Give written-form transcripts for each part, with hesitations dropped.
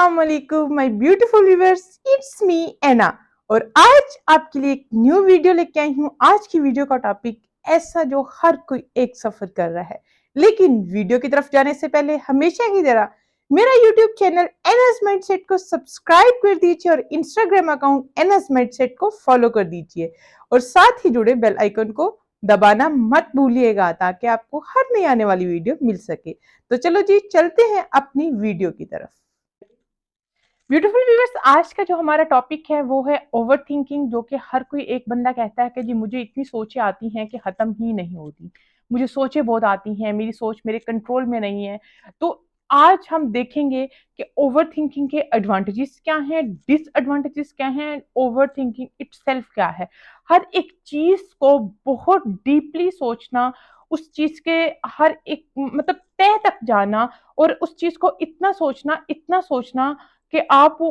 अस्सलाम वालेकुम my beautiful viewers, it's me Ana. और आज आपके लिए एक न्यू वीडियो लेके आई हूँ। आज की वीडियो का टॉपिक ऐसा जो हर कोई एक सफर कर रहा है, लेकिन वीडियो की तरफ जाने से पहले हमेशा की तरह मेरा यूट्यूब चैनल एनएस माइंडसेट को सब्सक्राइब कर दीजिए और इंस्टाग्राम अकाउंट एनएस माइंडसेट को फॉलो कर दीजिए और साथ ही जुड़े बेल आइकन को दबाना मत भूलिएगा ताकि आपको हर नई आने वाली वीडियो मिल सके। तो चलो जी, चलते हैं अपनी वीडियो की तरफ। ब्यूटीफुल व्यूअर्स, आज का जो हमारा टॉपिक है वो है ओवर थिंकिंग, जो कि हर कोई एक बंदा कहता है कि जी मुझे इतनी सोचें आती हैं कि खत्म ही नहीं होती। मुझे सोचें बहुत आती हैं, मेरी सोच मेरे कंट्रोल में नहीं है। तो आज हम देखेंगे कि ओवर थिंकिंग के एडवांटेजेस क्या हैं, डिसएडवांटेजेस क्या हैं, ओवर थिंकिंग इटसेल्फ क्या है। हर एक चीज को बहुत डीपली सोचना, उस चीज के हर एक मतलब तह तक जाना और उस चीज को इतना सोचना कि आप वो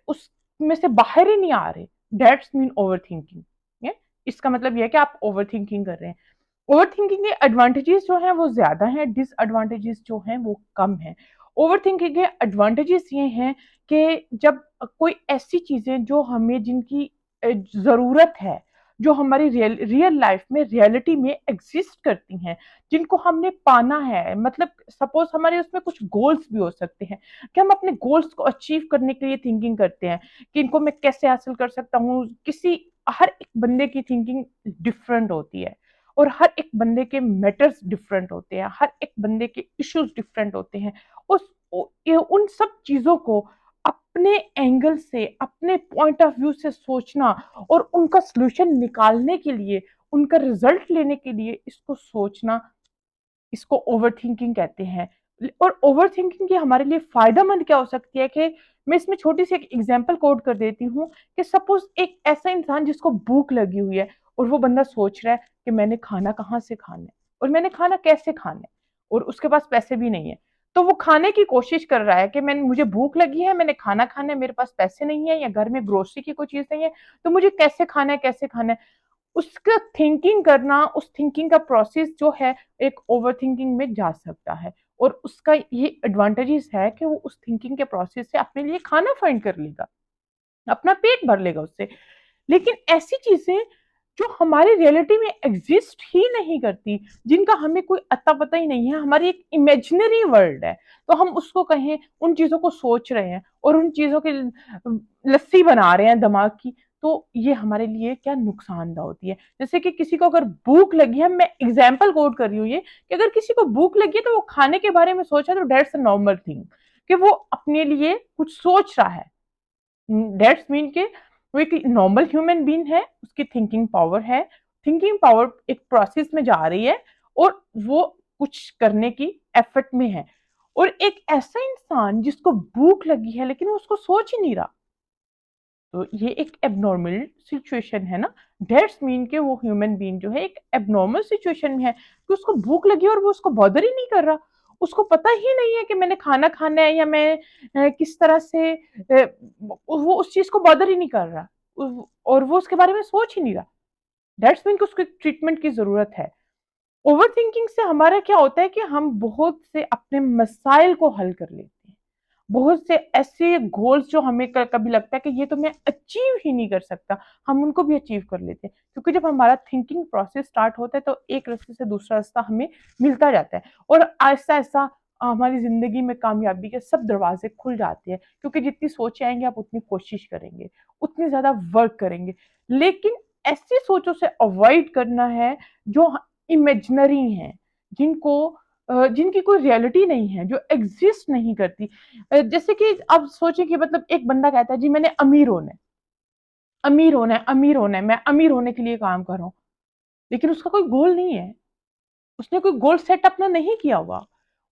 उसमें से बाहर ही नहीं आ रहे। That's mean over thinking. इसका मतलब यह है कि आप ओवर थिंकिंग कर रहे हैं। ओवर थिंकिंग के एडवांटेजेस जो हैं वो ज्यादा हैं, डिसएडवांटेजेस जो हैं वो कम हैं। ओवर थिंकिंग के एडवांटेजेस ये हैं कि जब कोई ऐसी चीजें जो हमें जिनकी जरूरत है, जो हमारी रियल लाइफ में रियलिटी में एग्जिस्ट करती हैं, जिनको हमने पाना है, मतलब सपोज हमारे उसमें कुछ गोल्स भी हो सकते हैं कि हम अपने गोल्स को अचीव करने के लिए थिंकिंग करते हैं कि इनको मैं कैसे हासिल कर सकता हूँ। हर एक बंदे की थिंकिंग डिफरेंट होती है और हर एक बंदे के मैटर्स डिफरेंट होते हैं, हर एक बंदे के इश्यूज डिफरेंट होते हैं। उन सब चीजों को अपने एंगल से, अपने पॉइंट ऑफ व्यू से सोचना और उनका सॉल्यूशन निकालने के लिए, उनका रिजल्ट लेने के लिए इसको सोचना, इसको ओवर थिंकिंग कहते हैं। और ओवर थिंकिंग की हमारे लिए फायदेमंद क्या हो सकती है कि मैं इसमें छोटी सी एक एग्जांपल कोड कर देती हूँ कि सपोज एक ऐसा इंसान जिसको भूख लगी हुई है और वो बंदा सोच रहा है कि मैंने खाना कहाँ से खाना है और मैंने खाना कैसे खाना है, और उसके पास पैसे भी नहीं है। तो वो खाने की कोशिश कर रहा है कि मुझे भूख लगी है, मैंने खाना खाना है, मेरे पास पैसे नहीं है या घर में ग्रोसरी की कोई चीज नहीं है, तो मुझे कैसे खाना है। उसका थिंकिंग करना, उस थिंकिंग का प्रोसेस जो है एक ओवर थिंकिंग में जा सकता है। और उसका ये एडवांटेजेस है कि वो उस थिंकिंग के प्रोसेस से अपने लिए खाना फाइंड कर लेगा, अपना पेट भर लेगा उससे। लेकिन ऐसी चीजें जो हमारी रियलिटी में एग्जिस्ट ही नहीं करती, जिनका हमें कोई अता पता ही नहीं है, हमारी एक इमेजिनरी वर्ल्ड है, तो हम उसको कहें उन चीजों को सोच रहे हैं और उन चीजों की लस्सी बना रहे हैं दिमाग की, तो ये हमारे लिए क्या नुकसानदा होती है। जैसे कि किसी को अगर भूख लगी है, मैं एग्जाम्पल कोट कर रही हूँ ये, कि अगर किसी को भूख लगी है तो वो खाने के बारे में सोचा तो डेट्स अ नॉर्मल थिंग, कि वो अपने लिए कुछ सोच रहा है। डेट्स मीन के वो एक नॉर्मल ह्यूमन बीइंग है, उसकी थिंकिंग पावर है। थिंकिंग पावर एक प्रोसेस में जा रही है और वो कुछ करने की एफर्ट में है। और एक ऐसा इंसान जिसको भूख लगी है लेकिन वो उसको सोच ही नहीं रहा, तो ये एक एबनॉर्मल सिचुएशन है ना। डेट्स मीन के वो ह्यूमन बीइंग जो है एक एबनॉर्मल सिचुएशन में है कि उसको भूख लगी और वो उसको बॉदर ही नहीं कर रहा। उसको पता ही नहीं है कि मैंने खाना खाना है या मैं किस तरह से वो उस चीज को बॉदर ही नहीं कर रहा। और वो उसके बारे में सोच ही नहीं रहा। दैट्स मीन कि उसको एक ट्रीटमेंट की जरूरत है। ओवर थिंकिंग से हमारा क्या होता है कि हम बहुत से अपने मसाइल को हल कर लेते हैं। बहुत से ऐसे गोल्स जो हमें कभी लगता है कि ये तो मैं अचीव ही नहीं कर सकता, हम उनको भी अचीव कर लेते हैं, क्योंकि जब हमारा थिंकिंग प्रोसेस स्टार्ट होता है तो एक रास्ते से दूसरा रास्ता हमें मिलता जाता है और ऐसा ऐसा हमारी जिंदगी में कामयाबी के सब दरवाजे खुल जाते हैं, क्योंकि जितनी सोच आएंगे आप उतनी कोशिश करेंगे, उतनी ज्यादा वर्क करेंगे। लेकिन ऐसी सोचों से अवॉइड करना है जो इमेजिनरी हैं, जिनको जिनकी कोई रियलिटी नहीं है, जो एग्जिस्ट नहीं करती। जैसे कि अब सोचिए कि मतलब एक बंदा कहता है जी मैंने अमीर होना है, अमीर होना है, अमीर होना है, मैं अमीर होने के लिए काम कर रहा हूँ, लेकिन उसका कोई गोल नहीं है। उसने कोई गोल सेट अपना नहीं किया हुआ,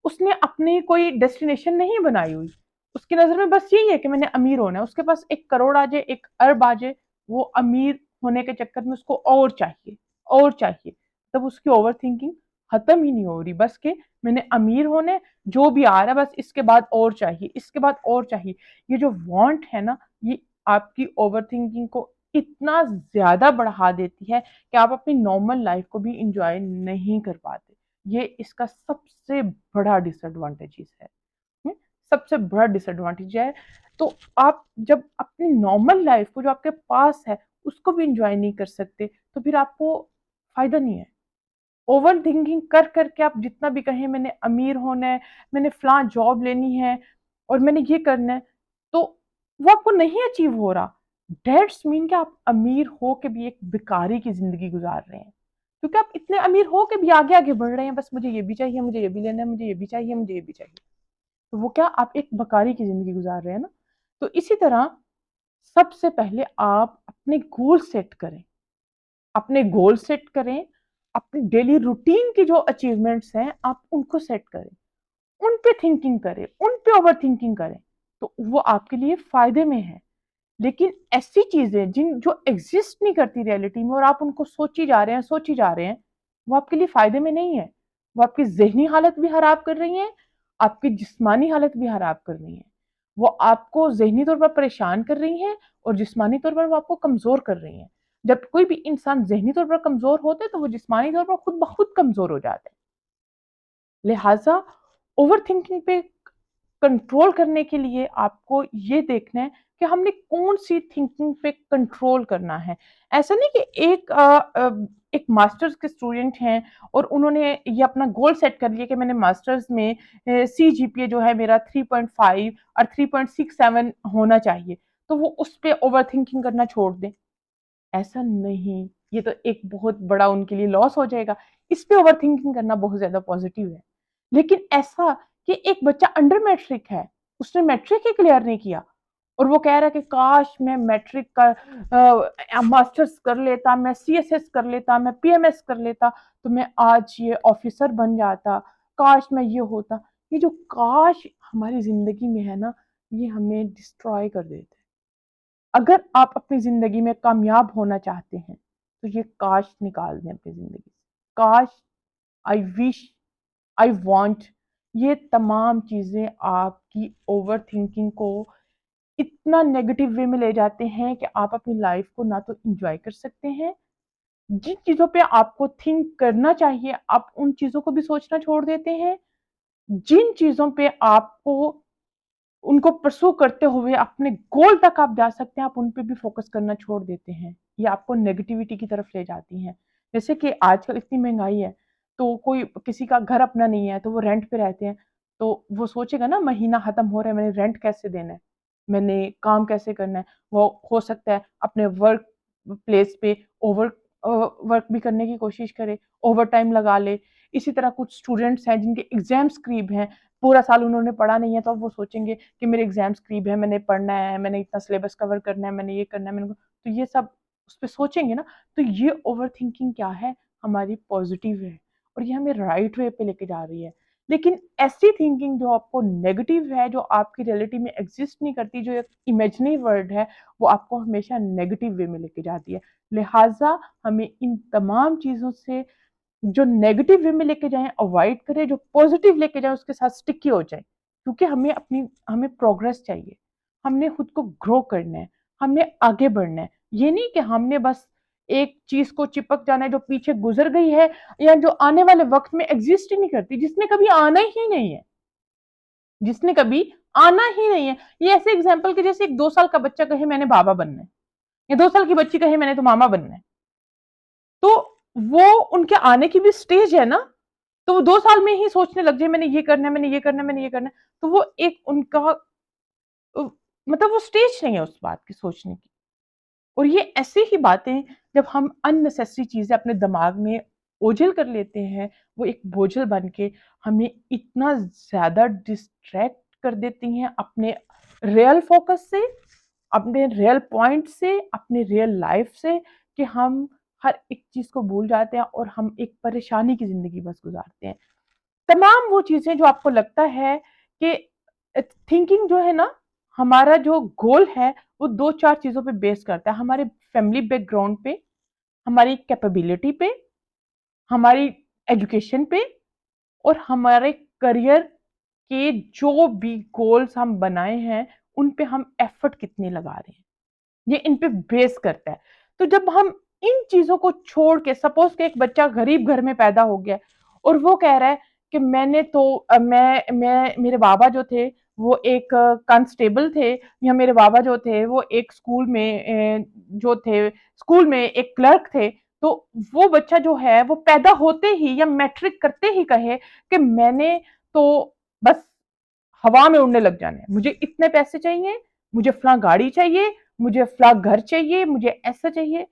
उसने अपनी कोई डेस्टिनेशन नहीं बनाई हुई। उसकी नजर में बस यही है कि मैंने अमीर होना है। उसके पास 1 करोड़ आ जाए, 1 अरब आ जाए, वो अमीर होने के चक्कर में उसको और चाहिए, और चाहिए। तब उसकी ओवर थिंकिंग खत्म ही नहीं हो रही, बस के मैंने अमीर होने, जो भी आ रहा है बस इसके बाद और चाहिए, इसके बाद और चाहिए। ये जो वांट है ना, ये आपकी ओवर थिंकिंग को इतना ज्यादा बढ़ा देती है कि आप अपनी नॉर्मल लाइफ को भी इंजॉय नहीं कर पाते। ये इसका सबसे बड़ा डिसएडवांटेजेस है। सबसे बड़ा डिसएडवांटेज है। तो आप जब अपनी नॉर्मल लाइफ को जो आपके पास है उसको भी इंजॉय नहीं कर सकते, तो फिर आपको फायदा नहीं है। ओवर थिंकिंग कर करके आप जितना भी कहें मैंने अमीर होना है, मैंने फलां जॉब लेनी है और मैंने ये करना है, तो वो आपको नहीं अचीव हो रहा। दैट्स मीन कि आप अमीर हो के भी एक भिखारी की जिंदगी गुजार रहे हैं, क्योंकि आप इतने अमीर हो के भी आगे आगे बढ़ रहे हैं, बस मुझे ये भी चाहिए, मुझे ये भी लेना है, मुझे ये भी चाहिए, मुझे ये भी चाहिए। तो वो क्या, आप एक भिखारी की जिंदगी गुजार रहे हैं ना। तो इसी तरह सबसे पहले आप अपने गोल सेट करें, अपने गोल सेट करें, अपनी डेली रूटीन की जो अचीवमेंट्स हैं आप उनको सेट करें, उन पे थिंकिंग करें, उन पे ओवर थिंकिंग करें, तो वो आपके लिए फायदे में है। लेकिन ऐसी चीजें जिन जो एग्जिस्ट नहीं करती रियलिटी में और आप उनको सोची जा रहे हैं, सोची जा रहे हैं, वो आपके लिए फायदे में नहीं है। वो आपकी ज़हनी हालत भी खराब कर रही हैं, आपकी जिस्मानी हालत भी खराब कर रही हैं। वो आपको ज़हनी तौर पर परेशान कर रही हैं और जिस्मानी तौर पर वो आपको कमज़ोर कर रही हैं। जब कोई भी इंसान ज़हनी तौर पर कमज़ोर होता है, तो वो जिस्मानी तौर पर खुद ब खुद कमज़ोर हो जाता है। लिहाज़ा ओवरथिंकिंग पे कंट्रोल करने के लिए आपको ये देखना है कि हमने कौन-सी थिंकिंग पे कंट्रोल करना है। ऐसा नहीं कि एक मास्टर्स के स्टूडेंट हैं और उन्होंने ये अपना गोल सेट कर लिया कि मैंने मास्टर्स में सीजीपीए जो है मेरा 3.5 और 3.67 होना चाहिए, तो वो उस पे ओवरथिंकिंग करना छोड़ दें। ऐसा नहीं, ये तो एक बहुत बड़ा उनके लिए लॉस हो जाएगा। इस पे ओवरथिंकिंग करना बहुत ज़्यादा पॉज़िटिव है। लेकिन ऐसा कि एक बच्चा अंडर मैट्रिक है, उसने मैट्रिक ही क्लियर नहीं किया और वो कह रहा है कि काश मैं मैट्रिक का मास्टर्स कर लेता, मैं सीएसएस कर लेता, मैं पीएमएस कर लेता, तो मैं आज ये ऑफ़िसर बन जाता, काश मैं ये होता। ये जो काश हमारी ज़िंदगी में है ना, ये हमें डिस्ट्रॉय कर देता है। अगर आप अपनी ज़िंदगी में कामयाब होना चाहते हैं, तो ये काश निकाल दें अपनी ज़िंदगी से। काश, आई विश, आई वांट, ये तमाम चीज़ें आपकी ओवरथिंकिंग को इतना नेगेटिव वे में ले जाते हैं कि आप अपनी लाइफ़ को ना तो एन्जॉय कर सकते हैं, जिन चीज़ों पे आपको थिंक करना चाहिए, आप उन चीज़ों को भी सोचना छोड़ देते हैं। जिन चीज़ों पे आपको उनको परस्यू करते हुए अपने गोल तक आप जा सकते हैं, आप उन पे भी फ़ोकस करना छोड़ देते हैं। ये आपको नेगेटिविटी की तरफ ले जाती हैं। जैसे कि आजकल इतनी महँगाई है, तो कोई किसी का घर अपना नहीं है, तो वो रेंट पे रहते हैं। तो वो सोचेगा ना, महीना ख़त्म हो रहा है, मैंने रेंट कैसे देना है? मैंने काम कैसे करना है? वो हो सकता है अपने वर्क प्लेस पे वर्क भी करने की कोशिश करे, ओवरटाइम लगा ले। इसी तरह कुछ स्टूडेंट्स हैं जिनके एग्ज़ाम्स करीब हैं, पूरा साल उन्होंने पढ़ा नहीं है, तो अब वो सोचेंगे कि मेरे एग्ज़ाम्स करीब है, मैंने पढ़ना है, मैंने इतना सिलेबस कवर करना है, मैंने ये करना है, मैंने तो ये सब उस पे सोचेंगे ना, तो ये ओवरथिंकिंग क्या है, हमारी पॉज़िटिव है और ये हमें राइट वे पे लेके जा रही है। लेकिन ऐसी थिंकिंग जो आपको नेगेटिव है, जो आपकी रियलिटी में एग्ज़िस्ट नहीं करती, जो एक इमेजिनरी वर्ल्ड है, वो आपको हमेशा नेगेटिव वे में लेके जाती है। लिहाज़ा हमें इन तमाम चीज़ों से जो नेगेटिव वे में लेके जाएँ अवॉइड करें, जो पॉज़िटिव लेके जाएँ उसके साथ स्टिकी हो जाएँ। क्योंकि हमें प्रोग्रेस चाहिए, हमने खुद को ग्रो करना है, हमने आगे बढ़ना है। ये नहीं कि हमने बस एक चीज़ को चिपक जाना है जो पीछे गुज़र गई है या जो आने वाले वक़्त में एग्ज़िस्ट ही नहीं करती, जिसने कभी आना ही नहीं है, जिसने कभी आना ही नहीं है। ये ऐसे एग्ज़ाम्पल के जैसे एक 2 साल का बच्चा कहे मैंने बाबा बनना है या 2 साल की बच्ची कहे मैंने तो मामा बनना है। तो वो उनके आने की भी स्टेज है ना, तो वो 2 साल में ही सोचने लग जाए मैंने ये करना है, मैंने ये करना है, मैंने ये करना है। तो वो एक उनका अ, मतलब वो स्टेज नहीं है उस बात की सोचने की। और ये ऐसी ही बातें जब हम अननेसेसरी चीज़ें अपने दिमाग में ओझल कर लेते हैं, वो एक बोझल बन के हमें इतना ज़्यादा डिस्ट्रैक्ट कर देती हैं अपने रियल फ़ोकस से, अपने रियल पॉइंट से, अपने रियल लाइफ़ से, कि हम हर एक चीज़ को भूल जाते हैं और हम एक परेशानी की ज़िंदगी बस गुज़ारते हैं। तमाम वो चीज़ें जो आपको लगता है कि थिंकिंग जो है ना, हमारा जो गोल है वो 2-4 चीज़ों पे बेस करता है। हमारे फैमिली बैकग्राउंड पे, हमारी कैपेबिलिटी पे, हमारी एजुकेशन पे और हमारे करियर के जो भी गोल्स हम बनाए हैं, उन पे हम एफर्ट कितने लगा रहे हैं। ये इन पे बेस करता है। तो जब हम इन चीज़ों को छोड़ के, सपोज़ कि एक बच्चा गरीब घर में पैदा हो गया और वो कह रहा है कि मैंने तो मैं मेरे बाबा जो थे वो एक कांस्टेबल थे, या मेरे बाबा जो थे वो एक स्कूल में जो थे स्कूल में एक क्लर्क थे। तो वो बच्चा जो है वो पैदा होते ही या मैट्रिक करते ही कहे कि मैंने तो बस हवा में उड़ने लग जाना है, मुझे इतने पैसे चाहिए, मुझे फला गाड़ी चाहिए, मुझे फला घर चाहिए, मुझे ऐसा चाहिए।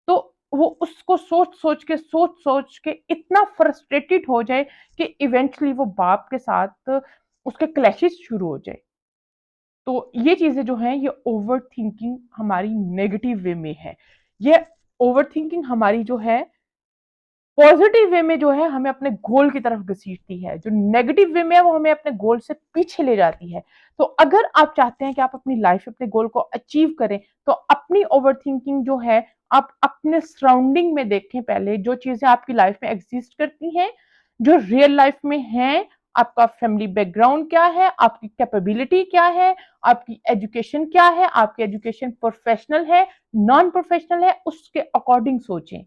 तो वो उसको सोच सोच के इतना फ्रस्ट्रेटेड हो जाए कि इवेंचुअली वो बाप के साथ उसके क्लैशेस शुरू हो जाए। तो ये चीजें जो हैं ये ओवर थिंकिंग हमारी नेगेटिव वे में है। ये ओवर थिंकिंग हमारी जो है पॉजिटिव वे में जो है हमें अपने गोल की तरफ घसीटती है, जो नेगेटिव वे में है वो हमें अपने गोल से पीछे ले जाती है। तो अगर आप चाहते हैं कि आप अपनी लाइफ में अपने गोल को अचीव करें, तो अपनी ओवर थिंकिंग जो है आप अपने सराउंडिंग में देखें। पहले जो चीजें आपकी लाइफ में एग्जिस्ट करती हैं, जो रियल लाइफ में हैं, आपका फैमिली बैकग्राउंड क्या है, आपकी कैपेबिलिटी क्या है, आपकी एजुकेशन क्या है, आपकी एजुकेशन प्रोफेशनल है, नॉन प्रोफेशनल है, उसके अकॉर्डिंग सोचें।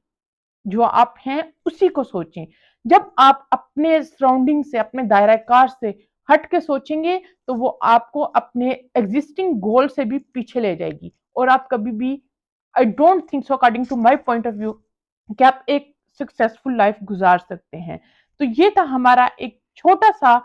जो आप हैं उसी को सोचें। जब आप अपने सराउंडिंग से, अपने दायरा कार से हट के सोचेंगे, तो वो आपको अपने एग्जिस्टिंग गोल से भी पीछे ले जाएगी, और आप कभी भी, I don't think so according to my point of view, कि आप एक सक्सेसफुल लाइफ गुजार सकते हैं। तो ये था हमारा एक छोटा सा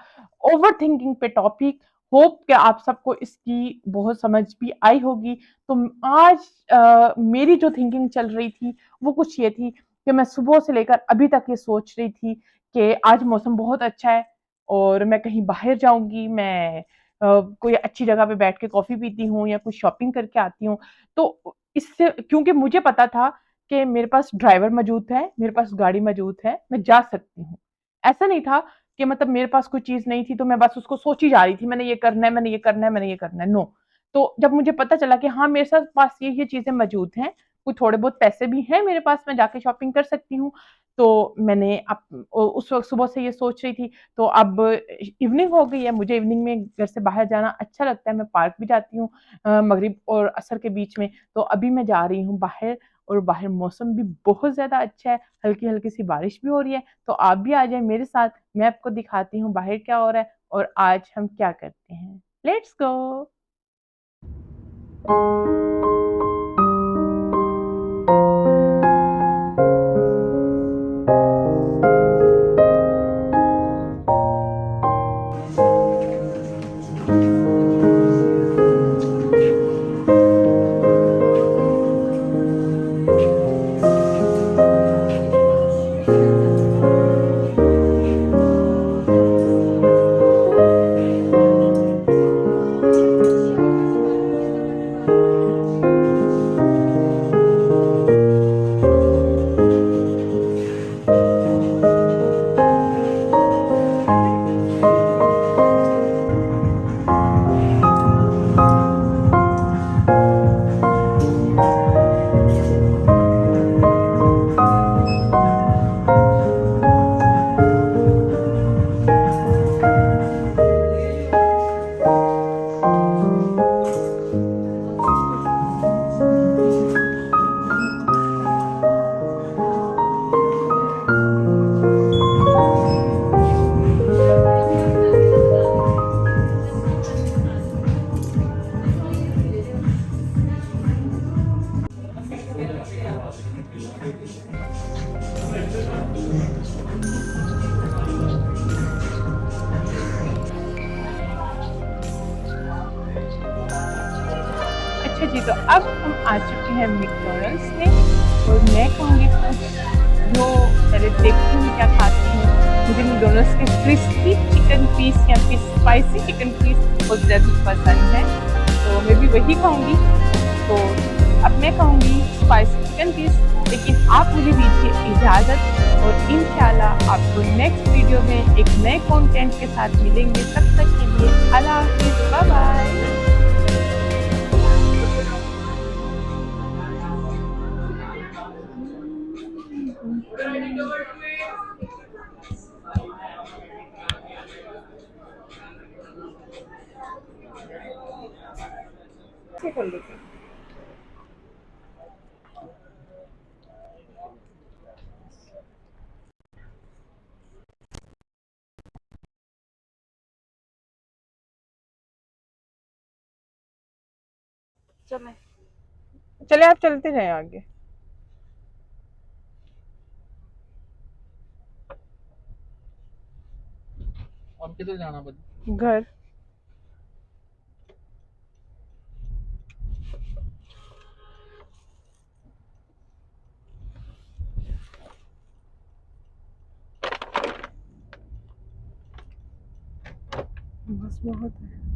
ओवर थिंकिंग पे टॉपिक। होप कि आप सबको इसकी बहुत समझ भी आई होगी। तो आज मेरी जो थिंकिंग चल रही थी वो कुछ ये थी कि मैं सुबह से लेकर अभी तक ये सोच रही थी कि आज मौसम बहुत अच्छा है और मैं कहीं बाहर जाऊंगी, मैं कोई अच्छी जगह पे बैठ के कॉफी पीती हूँ या कुछ शॉपिंग करके आती हूँ। तो इससे, क्योंकि मुझे पता था कि मेरे पास ड्राइवर मौजूद है, मेरे पास गाड़ी मौजूद है, मैं जा सकती हूँ। ऐसा नहीं था कि मतलब मेरे पास कोई चीज़ नहीं थी तो मैं बस उसको सोची जा रही थी, मैंने ये करना है, मैंने ये करना है, मैंने ये करना है, नो। तो जब मुझे पता चला कि हाँ, मेरे साथ पास ये चीज़ें मौजूद हैं, कुछ थोड़े बहुत पैसे भी हैं मेरे पास, मैं जाके शॉपिंग कर सकती हूँ। तो मैंने उस वक़्त सुबह से ये सोच रही थी। तो अब इवनिंग हो गई है, मुझे इवनिंग में घर से बाहर जाना अच्छा लगता है, मैं पार्क भी जाती हूँ मगरिब और असर के बीच में। तो अभी मैं जा रही हूँ बाहर, और बाहर मौसम भी बहुत ज़्यादा अच्छा है, हल्की-हल्की सी बारिश भी हो रही है। तो आप भी आ जाएँ मेरे साथ, मैं आपको दिखाती हूँ बाहर क्या हो रहा है और आज हम क्या करते हैं। Let's go. अच्छा जी, तो अब हम आ चुके हैं मैकडॉनल्ड्स में, और मैं कहूँगी कुछ जो, पहले देखती हूँ क्या खाती हूँ। मुझे मैकडॉनल्ड्स के क्रिस्पी चिकन पीस या फिर स्पाइसी चिकन पीस बहुत ज़्यादा पसंद है, तो मैं भी वही खाऊँगी। तो अब मैं कहूँगी स्पाइसी चिकन पीस, लेकिन आप मुझे दीजिए इजाज़त, और इंशाल्लाह आपको नेक्स्ट वीडियो में एक नए कंटेंट के साथ मिलेंगे। तब तक के लिए अल्लाह हाफ़िज़, बाय बाय। चले। चले आप चलते जाए आगे। अब किधर जाना बच्चे? घर। बस बहुत है।